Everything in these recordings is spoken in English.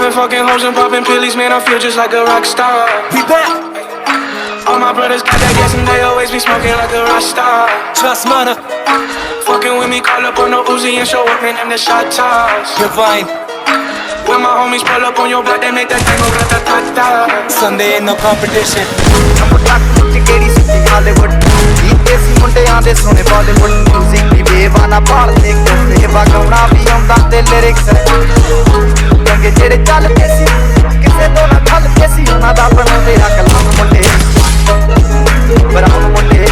been fucking hoes and popping pillies, man, I feel just like a rock star. We back. All my brothers got that gas and they always be smoking like a rock star. Trust mana. Fucking with me, call up on the Uzi and show up, man, them the shot toss. Divine. When my homies pull up on your block, they make that thing go grata-ta-ta. Sunday ain't no competition. ਕਿਹੜੀ ਸਿੱਟੀ Hollywood ਜੀਤੇ ਸੀ ਮੁੰਡਿਆਂ ਦੇ ਸੋਹਣੇ Bollywood music ਦੀ ਬੇਵਾਨਾ ਭਾਲਦੇ ਕੋਸੇ ਵਗਾਉਣਾ ਵੀ ਆਉਂਦਾ ਤੇ lyrics ਚੰਗੇ ਜਿਹੜੇ ਚੱਲਦੇ ਸੀ ਕਿਸੇ ਤੋਂ ਨਾ ਛੱਲਦੇ ਸੀ ਉਹਨਾਂ ਦਾ ਬਣਾਉਂਦੇ ਆ ਕਲਾਮ ਮੁੰਡੇ ਬਰਾਉਨ ਮੁੰਡੇ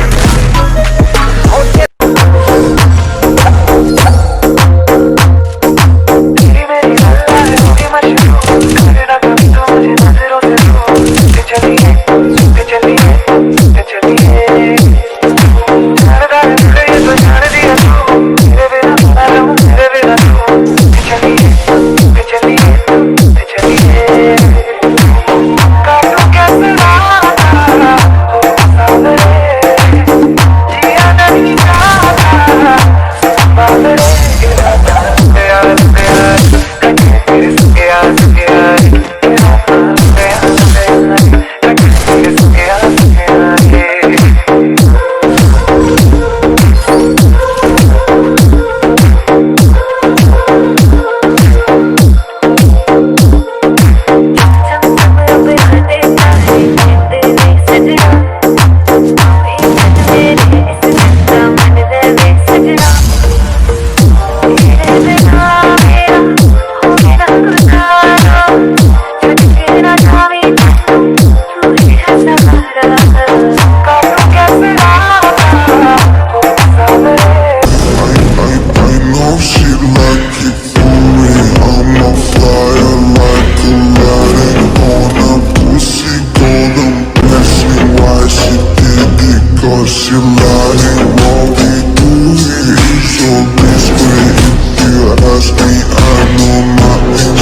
She lying, won't be doing it. So discreet, if you ask me, I know nothing.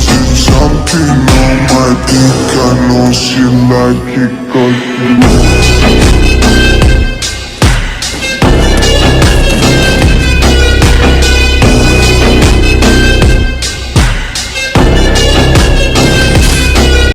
She's something on my dick, I know she like it 'cause she